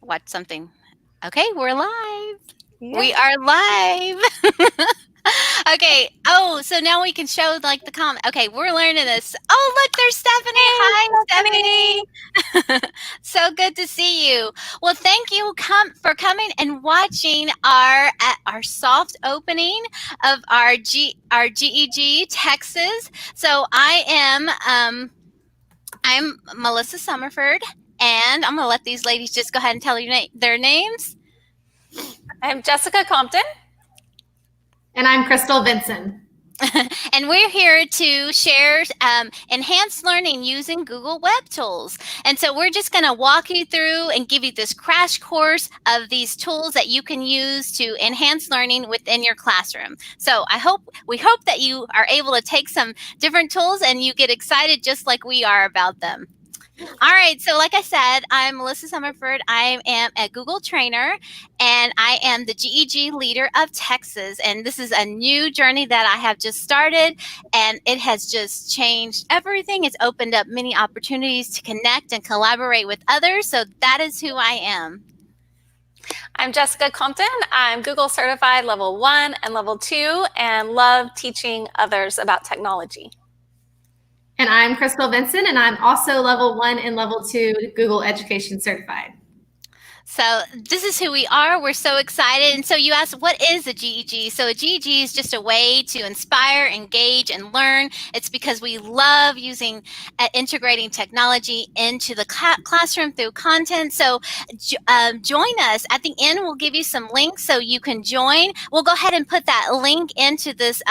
watch something. Okay, we're live. We Yeah. are live. Okay. Oh, so now we can show like the comment. Okay, we're learning this. Oh, look, there's Stephanie. Hey, Hi, Stephanie. Stephanie. So good to see you. Well, thank you for coming and watching our soft opening of our GEG Texas. So I'm Melissa Summerford, and I'm gonna let these ladies just go ahead and tell you their names. I'm Jessica Compton. And I'm Crystal Vinson. And we're here to share enhanced learning using Google Web Tools. And so we're just going to walk you through and give you this crash course of these tools that you can use to enhance learning within your classroom. So we hope that you are able to take some different tools and you get excited just like we are about them. All right, so like I said, I'm Melissa Summerford. I am a Google trainer, and I am the GEG leader of Texas. And this is a new journey that I have just started, and it has just changed everything. It's opened up many opportunities to connect and collaborate with others. So that is who I am. I'm Jessica Compton. I'm Google certified level 1 and level 2 and love teaching others about technology. And I'm Crystal Vinson, and I'm also level 1 and level 2 Google Education certified. So this is who we are. We're so excited. And so you asked, what is a GEG? So a GEG is just a way to inspire, engage, and learn. It's because we love using integrating technology into the classroom through content. So join us. At the end, we'll give you some links so you can join. We'll go ahead and put that link into this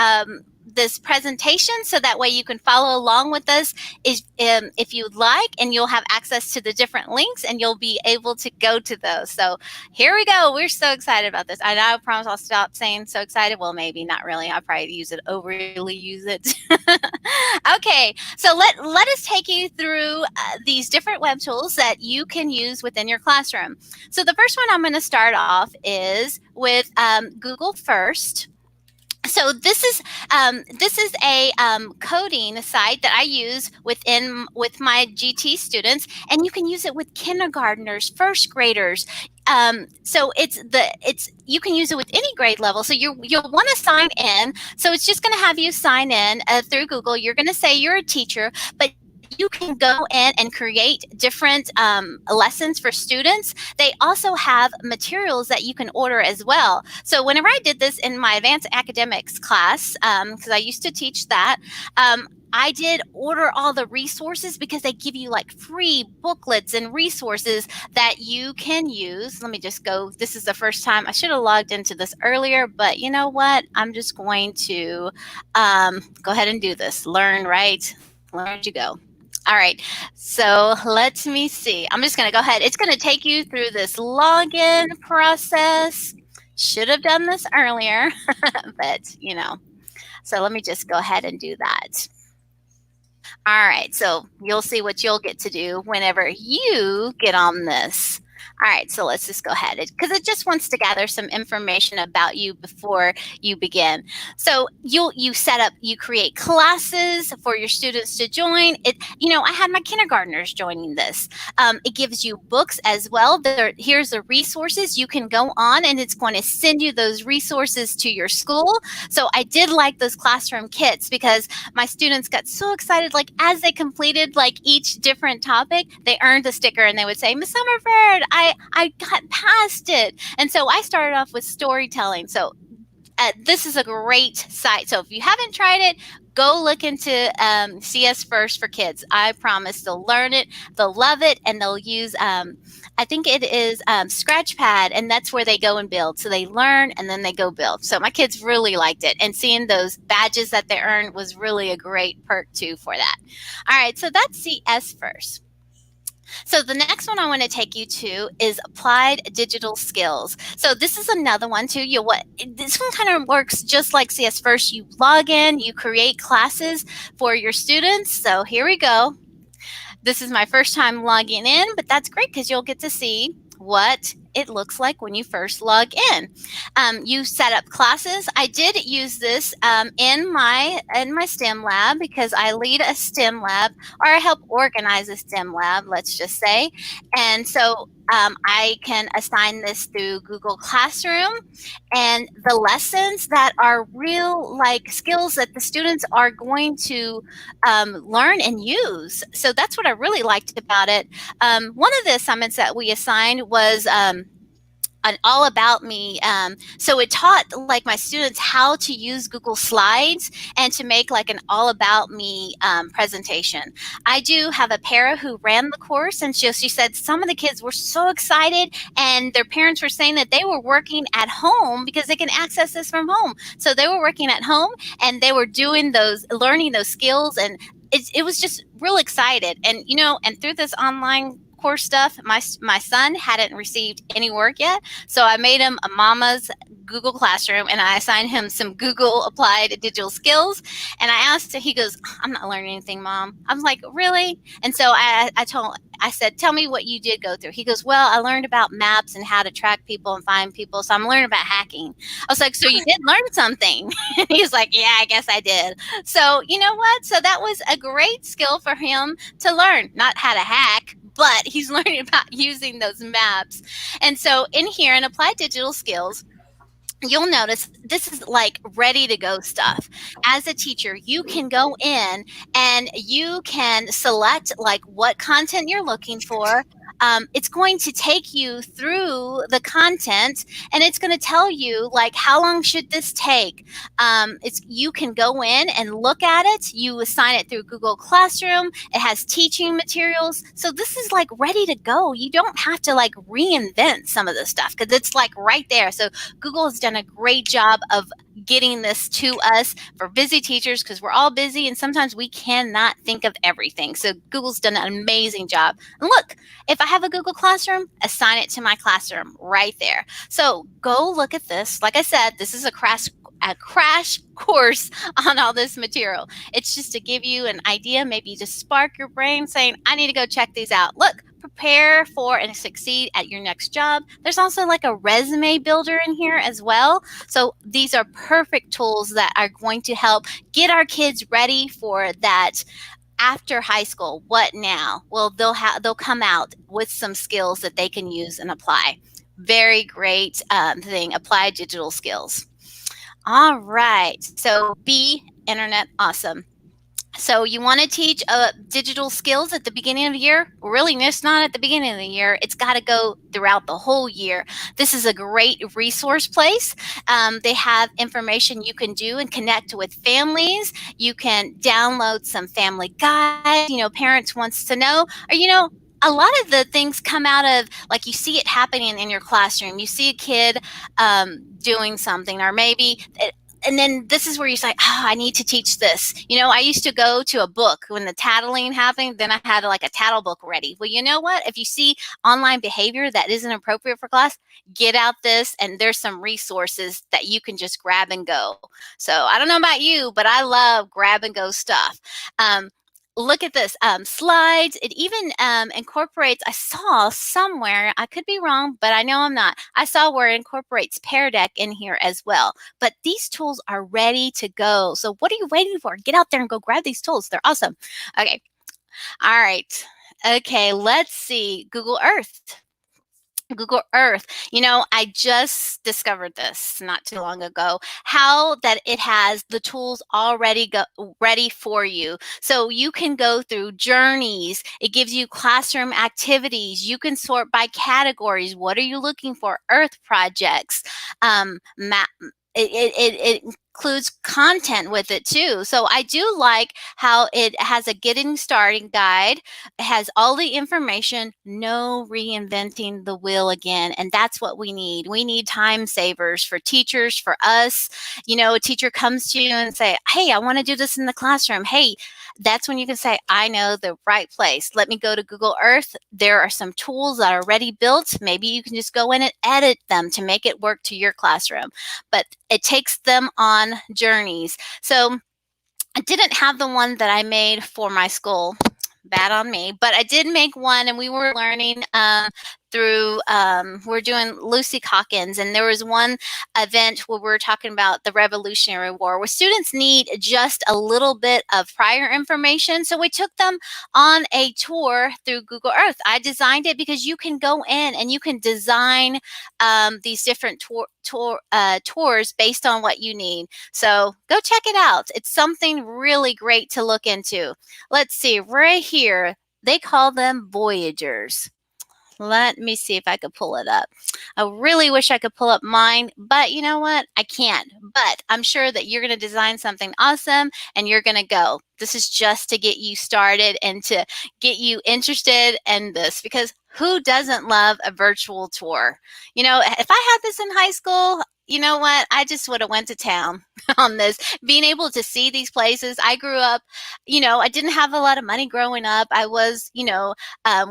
this presentation so that way you can follow along with us if you'd like, and you'll have access to the different links and you'll be able to go to those. So here we go. We're so excited about this. I promise I'll stop saying so excited. Well, maybe not really. I'll probably overly use it. Okay, so let us take you through these different web tools that you can use within your classroom. So the first one I'm going to start off is with Google First. So this is a coding site that I use with my GT students, and you can use it with kindergartners, first graders. So you can use it with any grade level. So you'll want to sign in. So it's just going to have you sign in through Google. You're going to say you're a teacher, but you can go in and create different lessons for students. They also have materials that you can order as well. So whenever I did this in my advanced academics class, because I used to teach that, I did order all the resources because they give you like free booklets and resources that you can use. Let me just go. This is the first time. I should have logged into this earlier, but you know what? I'm just going to go ahead and do this. Learn, right? Learn as you go. All right, so let me see. I'm just going to go ahead. It's going to take you through this login process. Should have done this earlier, but so let me just go ahead and do that. All right, so you'll see what you'll get to do whenever you get on this. All right, so let's just go ahead because it just wants to gather some information about you before you begin. So you create classes for your students to join. I had my kindergartners joining this. It gives you books as well. Here's the resources you can go on, and it's going to send you those resources to your school. So I did like those classroom kits because my students got so excited. Like as they completed like each different topic, they earned a sticker, and they would say, "Miss Summerford, I got past it." And so I started off with storytelling. So this is a great site. So if you haven't tried it, go look into CS First for Kids. I promise they'll learn it, they'll love it, and they'll use, I think it is Scratchpad, and that's where they go and build. So they learn and then they go build. So my kids really liked it, and seeing those badges that they earned was really a great perk too for that. All right, so that's CS First. So the next one I want to take you to is applied digital skills. So this is another one too. This one kind of works just like CS First. You log in, you create classes for your students. So here we go. This is my first time logging in, but that's great because you'll get to see what it looks like when you first log in. You set up classes. I did use this in my STEM lab because I lead a STEM lab, or I help organize a STEM lab, let's just say. And so I can assign this through Google Classroom, and the lessons that are real like skills that the students are going to learn and use. So that's what I really liked about it. One of the assignments that we assigned was an all about me. So it taught like my students how to use Google Slides and to make like an all about me presentation. I do have a para who ran the course, and she said some of the kids were so excited, and their parents were saying that they were working at home because they can access this from home. So they were working at home and they were doing those, learning those skills, and it was just real excited. And and through this online course stuff, my son hadn't received any work yet, so I made him a mama's Google Classroom, and I assigned him some Google applied digital skills. And I asked him, he goes, I'm not learning anything, Mom. I was like, really? And so I said, tell me what you did go through. He goes, well, I learned about maps and how to track people and find people, so I'm learning about hacking. I was like, so you did learn something? And he's like, yeah, I guess I did. So you know what? So that was a great skill for him to learn, not how to hack, but he's learning about using those maps. And so in here in Applied Digital Skills, you'll notice this is like ready to go stuff. As a teacher, you can go in and you can select like what content you're looking for. It's going to take you through the content, and it's going to tell you like how long should this take. You can go in and look at it. You assign it through Google Classroom. It has teaching materials, so this is like ready to go. You don't have to like reinvent some of the stuff because it's like right there. So Google has done a great job of getting this to us for busy teachers, because we're all busy and sometimes we cannot think of everything. So Google's done an amazing job. And look, if I have a Google Classroom, assign it to my classroom right there. So go look at this. Like I said, this is a crash course on all this material. It's just to give you an idea, maybe just spark your brain saying, I need to go check these out. Look, prepare for and succeed at your next job. There's also like a resume builder in here as well. So these are perfect tools that are going to help get our kids ready for that after high school. What now? Well, they'll come out with some skills that they can use and apply. Very great thing, applied digital skills. All right, so be internet awesome. So you want to teach digital skills at the beginning of the year? Really, it's not at the beginning of the year. It's got to go throughout the whole year. This is a great resource place. They have information you can do and connect with families. You can download some family guides. Parents wants to know, or a lot of the things come out of like you see it happening in your classroom. You see a kid doing something, or maybe and then this is where you say, oh, I need to teach this. I used to go to a book when the tattling happened, then I had like a tattle book ready. Well, you know what? If you see online behavior that isn't appropriate for class, get out this, and there's some resources that you can just grab and go. So I don't know about you, but I love grab and go stuff. Look at this, slides. It even incorporates, I saw somewhere, I could be wrong, but I know I'm not. I saw where it incorporates Pear Deck in here as well. But these tools are ready to go. So what are you waiting for? Get out there and go grab these tools. They're awesome. Okay. All right. Okay, let's see. Google Earth. Google Earth. I just discovered this not too long ago, how that it has the tools already ready for you. So you can go through journeys. It gives you classroom activities. You can sort by categories. What are you looking for? Earth projects. Map. It includes content with it too. So I do like how it has a getting started guide. It has all the information, no reinventing the wheel again. And that's what we need. We need time savers for teachers, for us. A teacher comes to you and say, hey, I want to do this in the classroom. Hey, that's when you can say, I know the right place. Let me go to Google Earth. There are some tools that are already built. Maybe you can just go in and edit them to make it work to your classroom. But it takes them on journeys. So I didn't have the one that I made for my school. Bad on me. But I did make one, and we were learning through, we're doing Lucy Calkins, and there was one event where we were talking about the Revolutionary War, where students need just a little bit of prior information. So we took them on a tour through Google Earth. I designed it because you can go in and you can design these different tours based on what you need. So go check it out. It's something really great to look into. Let's see, right here, they call them Voyagers. Let me see if I could pull it up. I really wish I could pull up mine, but you know what? I can't. But I'm sure that you're going to design something awesome and you're going to go. This is just to get you started and to get you interested in this, because who doesn't love a virtual tour? You know, if I had this in high school, you know what? I just would have went to town on this. Being able to see these places. I grew up, you know, I didn't have a lot of money growing up. I was, you know,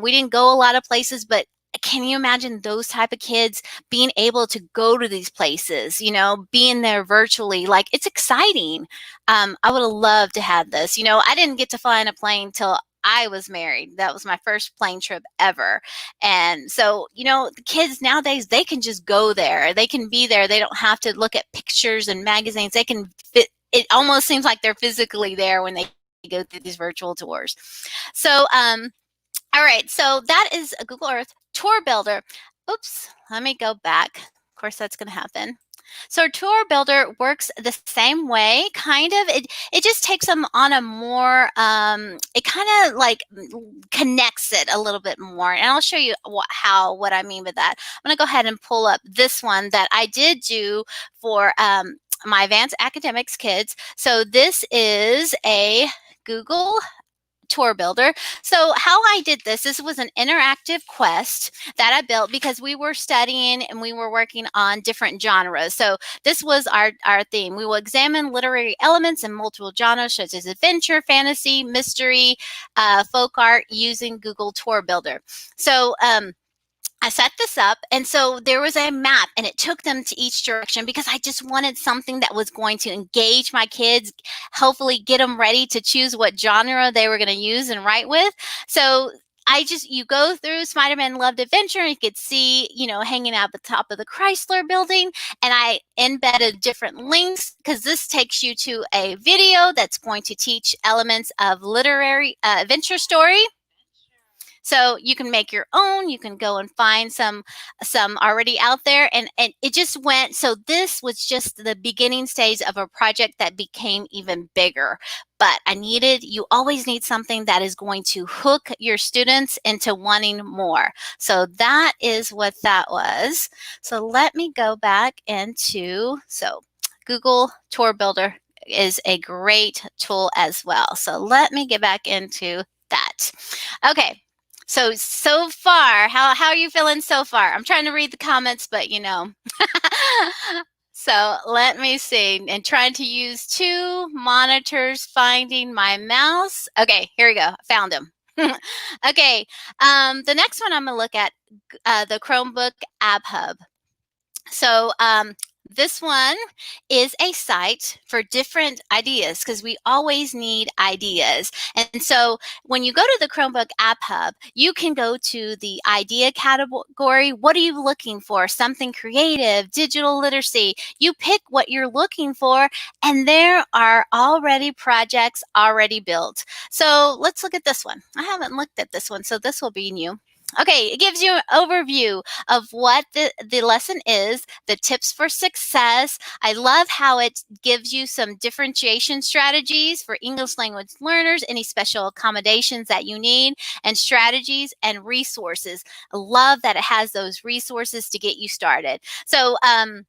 we didn't go a lot of places, but can you imagine those type of kids being able to go to these places, you know, being there virtually? Like, it's exciting. I would have loved to have this. You know, I didn't get to fly in a plane till I was married. That was my first plane trip ever. And so, you know, the kids nowadays, they can just go there. They can be there. They don't have to look at pictures and magazines. They can fit. It almost seems like they're physically there when they go through these virtual tours. So, all right, so that is a Google Earth Tour Builder. Oops, let me go back. Of course, that's going to happen. So Tour Builder works the same way, kind of. It just takes them on a more, it kind of like connects it a little bit more. And I'll show you what I mean by that. I'm going to go ahead and pull up this one that I did do for my advanced academics kids. So this is a Google Tour Builder. So how I did this was an interactive quest that I built because we were studying and we were working on different genres. So this was our theme. We will examine literary elements in multiple genres such as adventure, fantasy, mystery, folk art using Google Tour Builder. So I set this up, and so there was a map, and it took them to each direction because I just wanted something that was going to engage my kids, hopefully get them ready to choose what genre they were going to use and write with. So you go through Spider-Man Loved Adventure, and you could see, you know, hanging out the top of the Chrysler building, and I embedded different links because this takes you to a video that's going to teach elements of literary adventure story. So you can make your own. You can go and find some already out there, and it just went. So this was just the beginning stage of a project that became even bigger. But you always need something that is going to hook your students into wanting more. So that is what that was. So let me go back into, Google Tour Builder is a great tool as well. So let me get back into that. Okay. So far, how are you feeling so far? I'm trying to read the comments, but you know. So let me see. And trying to use 2 monitors, finding my mouse. Okay, here we go. Found him. Okay, the next one I'm going to look at, the Chromebook App Hub. So this one is a site for different ideas because we always need ideas. And so when you go to the Chromebook App Hub, you can go to the idea category. What are you looking for? Something creative, digital literacy. You pick what you're looking for, and there are already projects already built. So let's look at this one. I haven't looked at this one, so this will be new. Okay, it gives you an overview of what the lesson is, the tips for success. I love how it gives you some differentiation strategies for English language learners, any special accommodations that you need, and strategies and resources. I love that it has those resources to get you started. So, and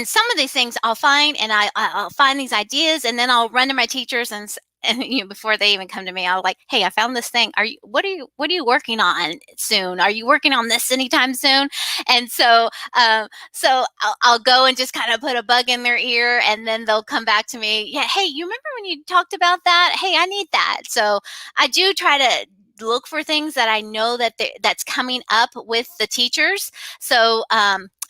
some of these things I'll find, and I'll find these ideas, and then I'll run to my teachers and you know, before they even come to me, I'll like, hey, I found this thing. What are you working on soon? Are you working on this anytime soon? And so I'll go and just kind of put a bug in their ear, and then they'll come back to me. Yeah, hey, you remember when you talked about that? Hey, I need that. So I do try to look for things that I know that that's coming up with the teachers. So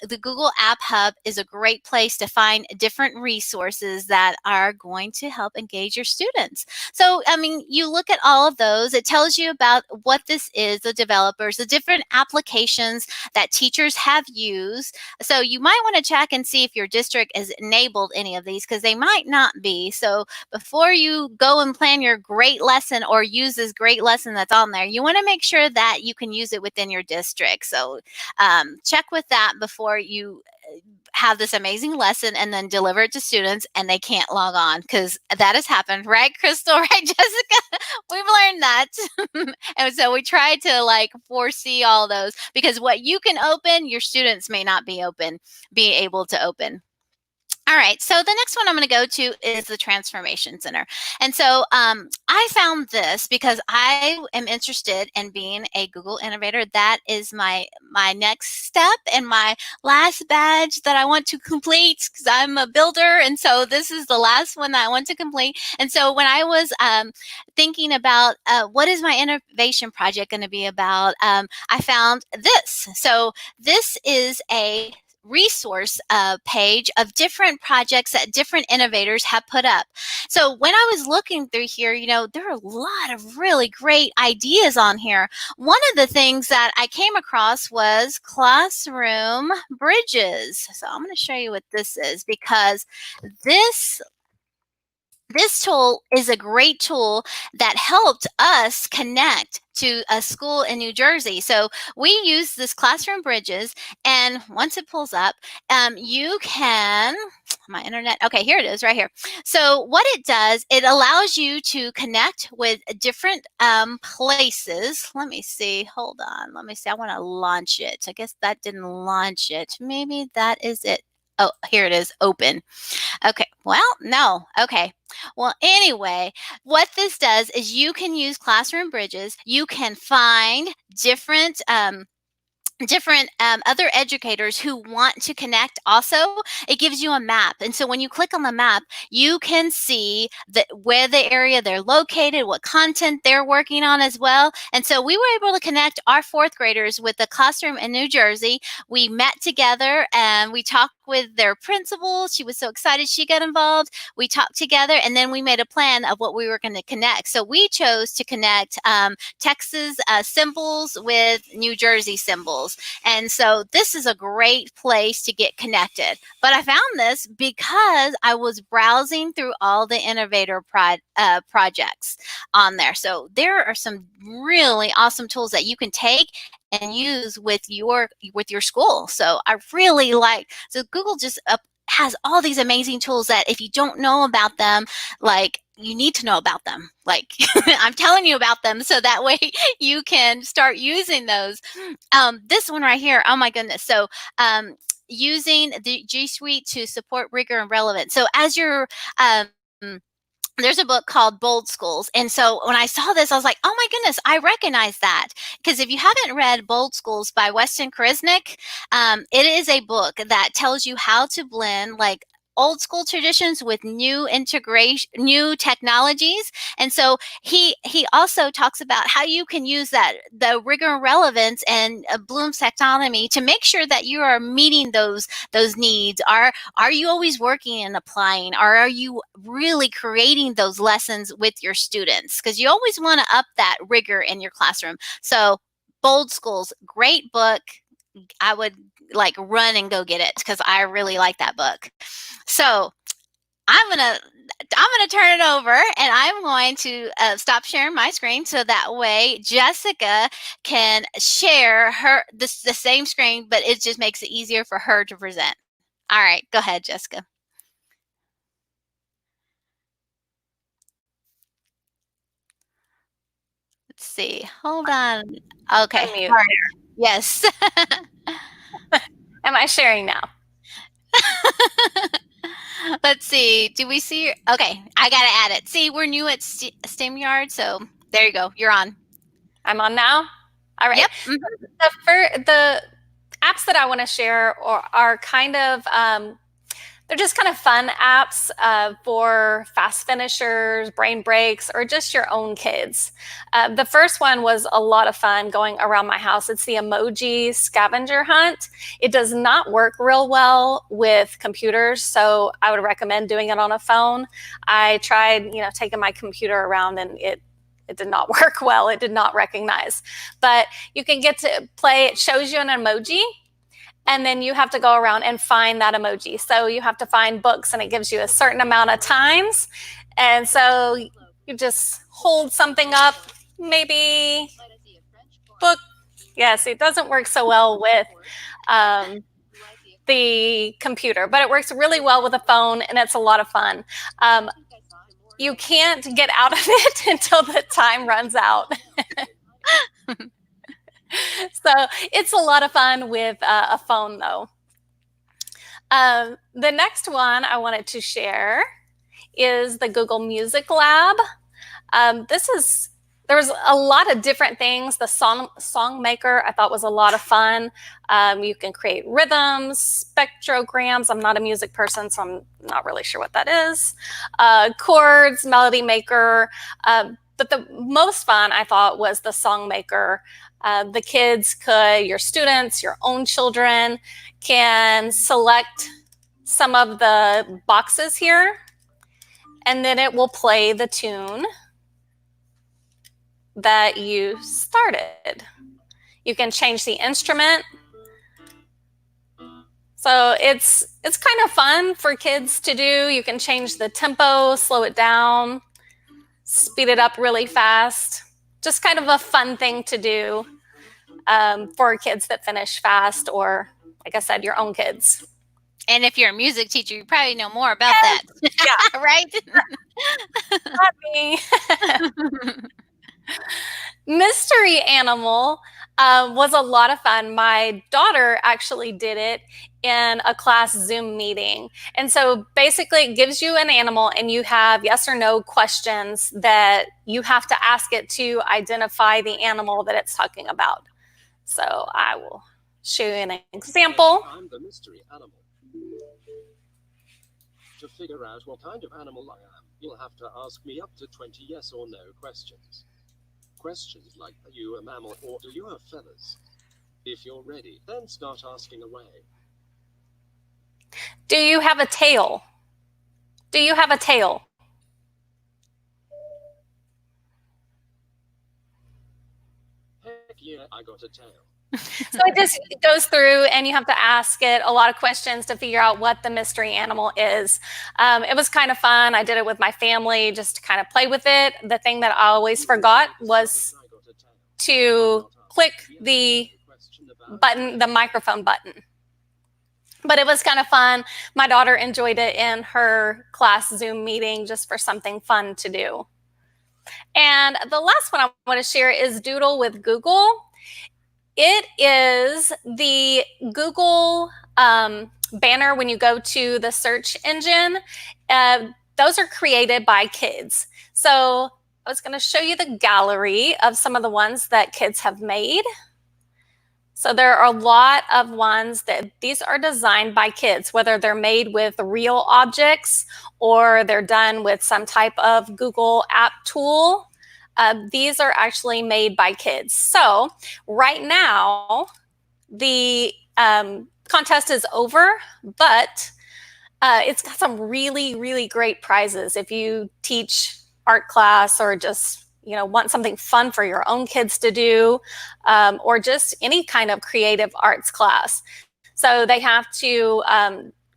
the Google App Hub is a great place to find different resources that are going to help engage your students. So, I mean, you look at all of those, it tells you about what this is, the developers, the different applications that teachers have used. So you might want to check and see if your district has enabled any of these, because they might not be. So before you go and plan your great lesson or use this great lesson that's on there, you want to make sure that you can use it within your district. So check with that before you have this amazing lesson and then deliver it to students and they can't log on, because that has happened, right, Crystal? Right, Jessica? We've learned that. And so we try to like foresee all those, because what you can open, your students may not be able to open. All right, so the next one I'm going to go to is the Transformation Center. And so I found this because I am interested in being a Google Innovator. That is my next step and my last badge that I want to complete, because I'm a builder. And so this is the last one that I want to complete. And so when I was thinking about what is my innovation project going to be about, I found this. So this is a resource page of different projects that different innovators have put up. So when I was looking through here, you know, there are a lot of really great ideas on here. One of the things that I came across was classroom bridges. So I'm going to show you what this is, because this tool is a great tool that helped us connect to a school in New Jersey. So we use this Classroom Bridges, and once it pulls up, you can, my internet, okay, here it is right here. So what it does, it allows you to connect with different places. Let me see, hold on, let me see, I want to launch it. I guess that didn't launch it. Maybe that is it. Oh, here it is, open. Okay, well, no, okay. Well, anyway, what this does is you can use Classroom Bridges. You can find different other educators who want to connect. Also, it gives you a map, and so when you click on the map, you can see where the area they're located, what content they're working on as well. And so we were able to connect our fourth graders with the classroom in New Jersey. We met together and we talked with their principal. She was so excited she got involved. We talked together, and then we made a plan of what we were going to connect. So we chose to connect Texas symbols with New Jersey symbols. And so this is a great place to get connected. But I found this because I was browsing through all the innovator projects on there. So there are some really awesome tools that you can take and use with your school. So I really like, so Google just has all these amazing tools that if you don't know about them, like, you need to know about them. Like, I'm telling you about them so that way you can start using those. This one right here, oh my goodness. So using the G Suite to support rigor and relevance. So as you're there's a book called Bold Schools. And so when I saw this, I was like, oh my goodness, I recognize that. Because if you haven't read Bold Schools by Weston Kriznick, it is a book that tells you how to blend like old school traditions with new technologies. And so he also talks about how you can use the rigor and relevance and Bloom's taxonomy to make sure that you are meeting those needs. Are you always working and applying? Or are you really creating those lessons with your students? Because you always want to up that rigor in your classroom. So Bold Schools, great book. I would like run and go get it because I really like that book. So I'm gonna turn it over, and I'm going to stop sharing my screen so that way Jessica can share the same screen, but it just makes it easier for her to present. All right, go ahead, Jessica. Let's see. Hold on. Okay. Unmute. All right. Yes. Am I sharing now? Let's see. Do we see? Okay, I gotta add it. See, we're new at STEAMyard, so there you go. You're on. I'm on now. All right. Yep. The apps that I want to share are kind of They're just kind of fun apps for fast finishers, brain breaks, or just your own kids. The first one was a lot of fun going around my house. It's the emoji scavenger hunt. It does not work real well with computers, so I would recommend doing it on a phone. I tried, taking my computer around, and it did not work well. It did not recognize. But you can get to play. It shows you an emoji, and then you have to go around and find that emoji. So you have to find books, and it gives you a certain amount of times. And so you just hold something up, maybe book. Yes, it doesn't work so well with the computer, but it works really well with a phone, and it's a lot of fun. You can't get out of it until the time runs out. So it's a lot of fun with a phone, though. The next one I wanted to share is the Google Music Lab. There was a lot of different things. The song maker I thought was a lot of fun. You can create rhythms, spectrograms. I'm not a music person, so I'm not really sure what that is. Chords, melody maker. But the most fun I thought was the song maker. The kids your students, your own children can select some of the boxes here, and then it will play the tune that you started. You can change the instrument. So it's kind of fun for kids to do. You can change the tempo, slow it down, speed it up really fast. Just kind of a fun thing to do for kids that finish fast, or, like I said, your own kids. And if you're a music teacher, you probably know more about that. Yeah. Right? Not me. Mystery Animal was a lot of fun. My daughter actually did it in a class Zoom meeting. And so basically it gives you an animal, and you have yes or no questions that you have to ask it to identify the animal that it's talking about. So I will show you an example. I'm the mystery animal. To figure out what kind of animal I am, you'll have to ask me up to 20 yes or no questions. Questions like, are you a mammal or do you have feathers? If you're ready, then start asking away. Do you have a tail? Do you have a tail? Heck yeah, I got a tail. So it just goes through, and you have to ask it a lot of questions to figure out what the mystery animal is. It was kind of fun. I did it with my family just to kind of play with it. The thing that I always forgot was to click the button, the microphone button. But it was kind of fun. My daughter enjoyed it in her class Zoom meeting just for something fun to do. And the last one I want to share is Doodle with Google. It is the Google banner when you go to the search engine. Those are created by kids. So I was going to show you the gallery of some of the ones that kids have made. So there are a lot of ones that these are designed by kids, whether they're made with real objects or they're done with some type of Google app tool. These are actually made by kids. So right now, the contest is over, but it's got some really, really great prizes. If you teach art class, or just want something fun for your own kids to do, or just any kind of creative arts class. So they have to,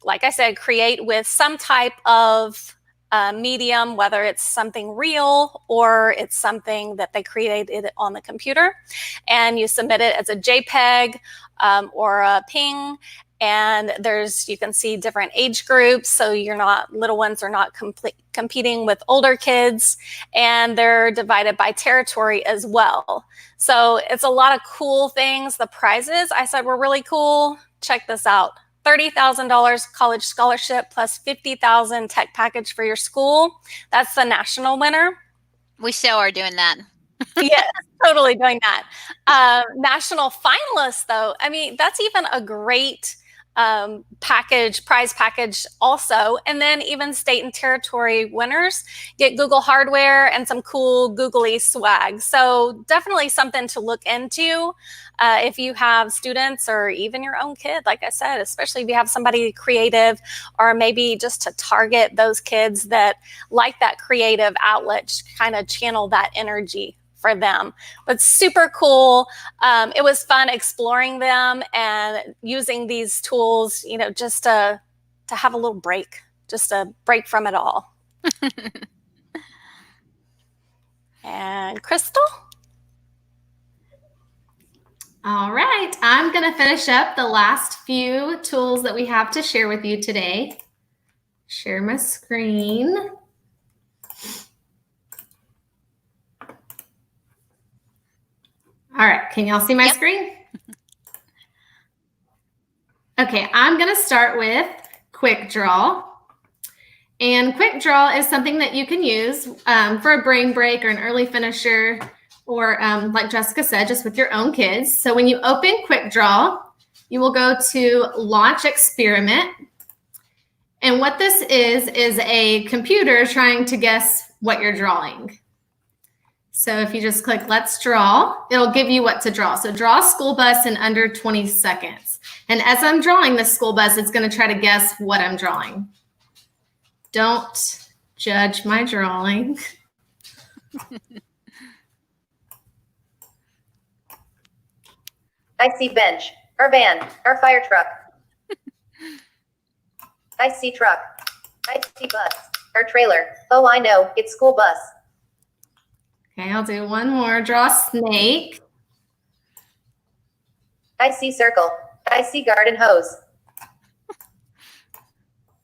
like I said, create with some type of medium, whether it's something real or it's something that they created on the computer, and you submit it as a JPEG or a PNG. And you can see different age groups, so little ones are not competing with older kids, and they're divided by territory as well. So it's a lot of cool things. The prizes I said were really cool. Check this out. $30,000 college scholarship plus $50,000 tech package for your school. That's the national winner. We still are doing that. Yes, totally doing that. National finalists, though, I mean, that's even a great prize package also. And then even state and territory winners get Google hardware and some cool googly swag. So definitely something to look into if you have students or even your own kid, like I said, especially if you have somebody creative, or maybe just to target those kids that like that creative outlet, kind of channel that energy for them. But super cool. It was fun exploring them and using these tools, you know, just to have a little break, just a break from it all. And Crystal? All right, I'm going to finish up the last few tools that we have to share with you today. Share my screen. All right, can y'all see my screen? Okay, I'm going to start with Quick Draw. And Quick Draw is something that you can use for a brain break or an early finisher, or like Jessica said, just with your own kids. So when you open Quick Draw, you will go to Launch Experiment. And what this is a computer trying to guess what you're drawing. So if you just click Let's Draw, it'll give you what to draw. So draw a school bus in under 20 seconds. And as I'm drawing this school bus, it's going to try to guess what I'm drawing. Don't judge my drawing. I see bench, or van, or fire truck. I see truck. I see bus, or trailer. Oh, I know, it's school bus. Okay, I'll do one more. Draw snake. I see circle. I see garden hose.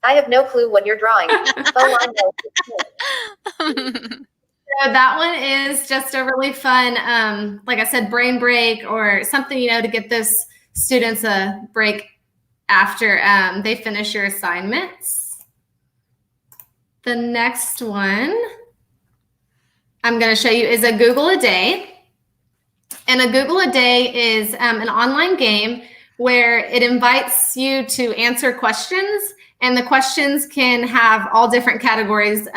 I have no clue what you're drawing. Oh, I know. So that one is just a really fun, like I said, brain break, or something, you know, to get those students a break after they finish your assignments. The next one I'm going to show you is a Google a Day. And a Google a Day is an online game where it invites you to answer questions, and the questions can have all different categories,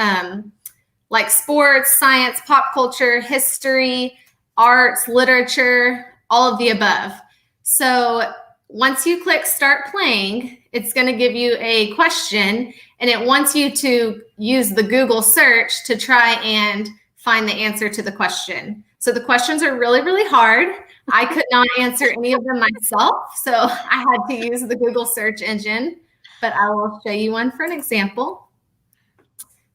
like sports, science, pop culture, history, arts, literature, all of the above. So once you click Start Playing, it's going to give you a question, and it wants you to use the Google search to try and find the answer to the question. So the questions are really, really hard. I could not answer any of them myself, so I had to use the Google search engine, but I will show you one for an example.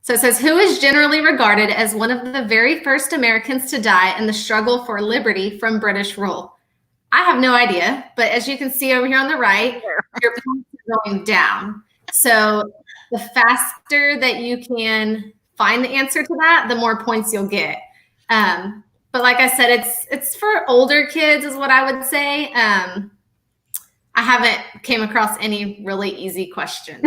So it says, who is generally regarded as one of the very first Americans to die in the struggle for liberty from British rule? I have no idea, but as you can see over here on the right, your points are going down. So the faster that you can find the answer to that, the more points you'll get. But like I said, it's for older kids is what I would say. I haven't came across any really easy questions.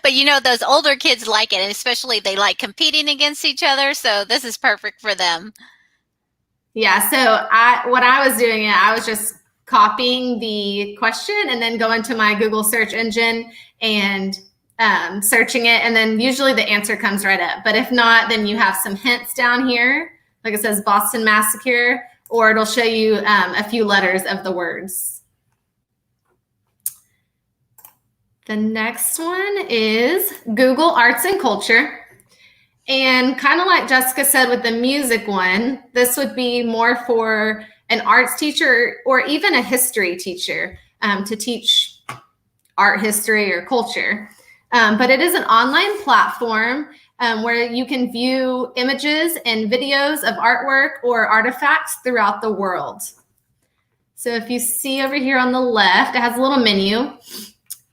But you know, those older kids like it, and especially they like competing against each other. So this is perfect for them. Yeah. So what I was doing, I was just copying the question and then going to my Google search engine and searching it. And then usually the answer comes right up. But if not, then you have some hints down here. Like it says Boston Massacre, or it'll show you a few letters of the words. The next one is Google Arts and Culture. And kind of like Jessica said with the music one, this would be more for an arts teacher or even a history teacher to teach art history or culture. But it is an online platform where you can view images and videos of artwork or artifacts throughout the world. So if you see over here on the left, it has a little menu.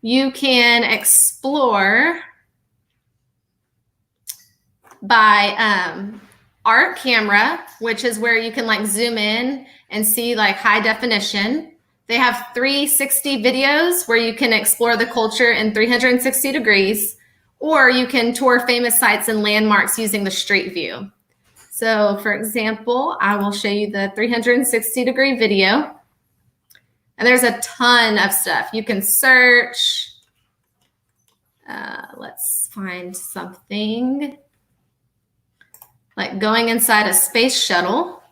You can explore by art camera, which is where you can like zoom in and see like high definition. They have 360 videos where you can explore the culture in 360 degrees, or you can tour famous sites and landmarks using the street view. So for example, I will show you the 360 degree video. And there's a ton of stuff. You can search. Let's find something. Like going inside a space shuttle.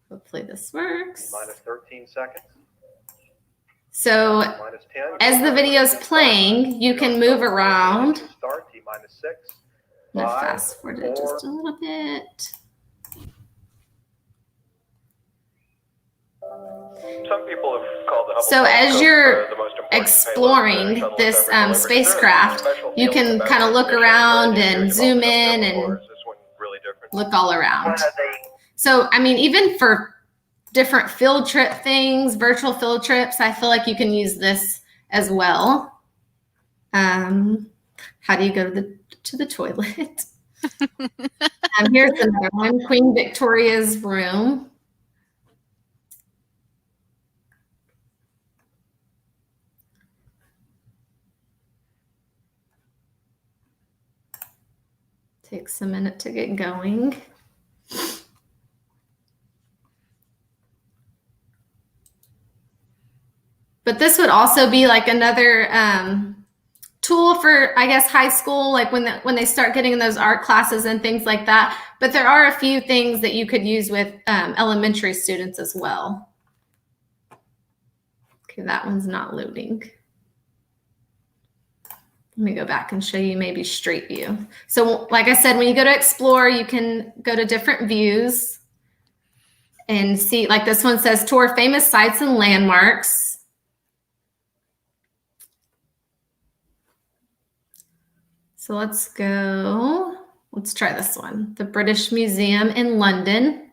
Hopefully this works. Minus 13 seconds. So Minus 10. as the video is playing, you can move around. Start, T minus 6. I'm gonna 5, fast forward it 4. just a little bit. Some people have called the Hubble So as telescope, you're the most important exploring payload the shuttle this has ever delivered. spacecraft, Special you deal can about kind of look transmission around years and ago, zoom but in of and course, this one really different. look all around. So, I mean, even for different field trip things, virtual field trips, I feel like you can use this as well. How do you go to the toilet? Here's another one, Queen Victoria's room. Takes a minute to get going. But this would also be like another tool for, I guess, high school, like when they start getting in those art classes and things like that. But there are a few things that you could use with elementary students as well. Okay, that one's not loading. Let me go back and show you maybe Street View. So like I said, when you go to Explore, you can go to different views and see, like this one says, tour famous sites and landmarks. So let's try this one. The British Museum in London.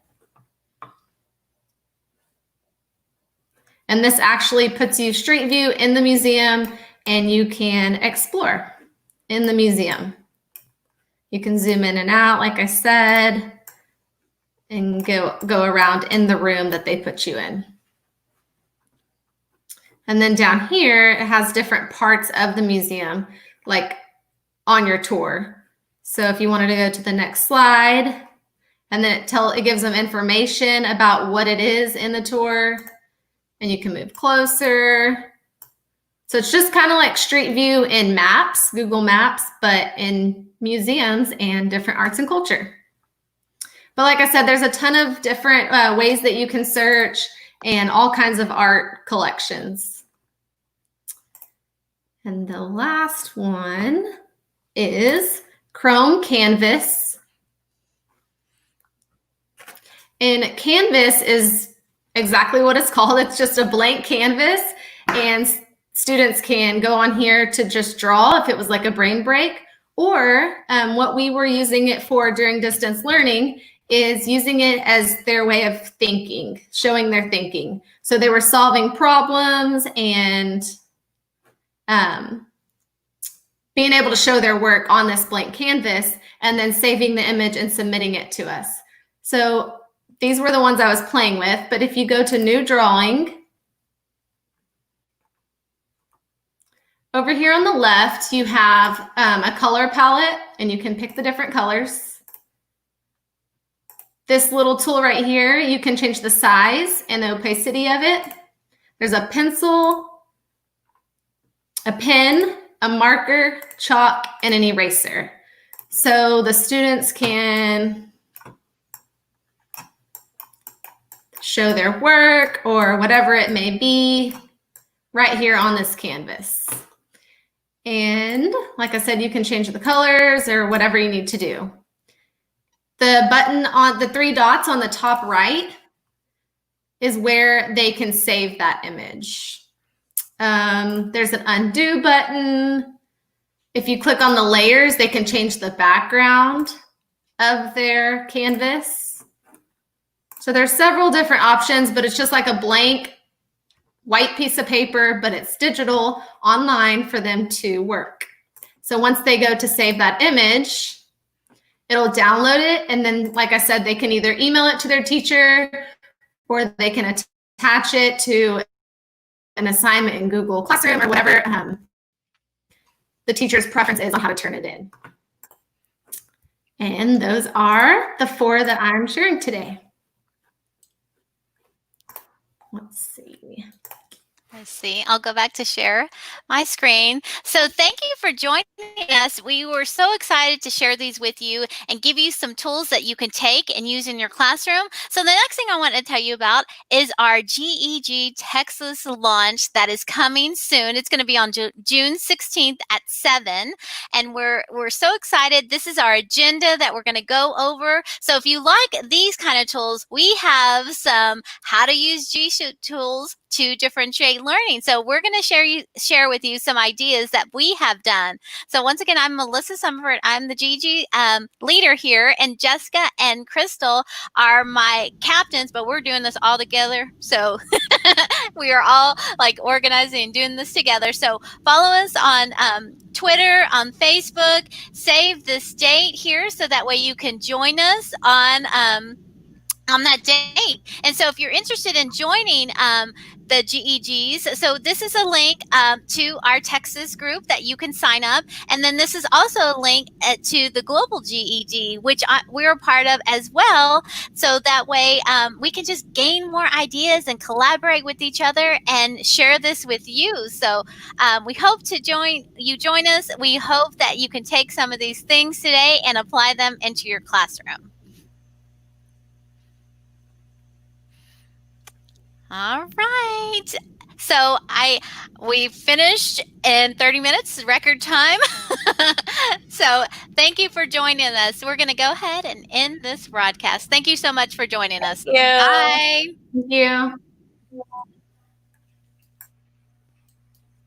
And this actually puts you Street View in the museum and you can explore in the museum. You can zoom in and out, like I said, and go around in the room that they put you in. And then down here, it has different parts of the museum, like on your tour. So if you wanted to go to the next slide, and then it gives them information about what it is in the tour, and you can move closer. So it's just kind of like Street View in maps, Google Maps, but in museums and different arts and culture. But like I said, there's a ton of different ways that you can search and all kinds of art collections. And the last one is Chrome Canvas. And Canvas is exactly what it's called. It's just a blank canvas, and students can go on here to just draw if it was like a brain break, or what we were using it for during distance learning is using it as their way of thinking, showing their thinking. So they were solving problems and being able to show their work on this blank canvas and then saving the image and submitting it to us. So these were the ones I was playing with, but if you go to new drawing, over here on the left, you have a color palette and you can pick the different colors. This little tool right here, you can change the size and the opacity of it. There's a pencil, a pen, a marker, chalk, and an eraser. So the students can show their work or whatever it may be right here on this canvas. And like I said, you can change the colors or whatever you need to do. The button on the 3 dots on the top right is where they can save that image. There's an undo button. If you click on the layers, they can change the background of their canvas. So there's several different options, but it's just like a blank white piece of paper, but it's digital online for them to work. So once they go to save that image, it'll download it. And then, like I said, they can either email it to their teacher or they can attach it to an assignment in Google Classroom or whatever the teacher's preference is on how to turn it in. And those are the 4 that I'm sharing today. Let's see. Let's see. I'll go back to share my screen. So thank you for joining us. We were so excited to share these with you and give you some tools that you can take and use in your classroom. So the next thing I want to tell you about is our GEG Texas launch that is coming soon. It's going to be on June 16th at 7. And we're so excited. This is our agenda that we're going to go over. So if you like these kind of tools, we have some how to use G tools to differentiate learning. So we're going to share with you some ideas that we have done. So once again, I'm Melissa Summerford. I'm the GG leader here, and Jessica and Crystal are my captains, but we're doing this all together. So we are all like organizing and doing this together. So follow us on Twitter, on Facebook, save this date here so that way you can join us on that date. And so if you're interested in joining the GEGs, so this is a link to our Texas group that you can sign up. And then this is also a link to the global GEG, which we're a part of as well. So that way we can just gain more ideas and collaborate with each other and share this with you. So we hope to join us. We hope that you can take some of these things today and apply them into your classroom. All right. So we finished in 30 minutes, record time. So thank you for joining us. We're going to go ahead and end this broadcast. Thank you so much for joining us. Thank you. Bye. Thank you.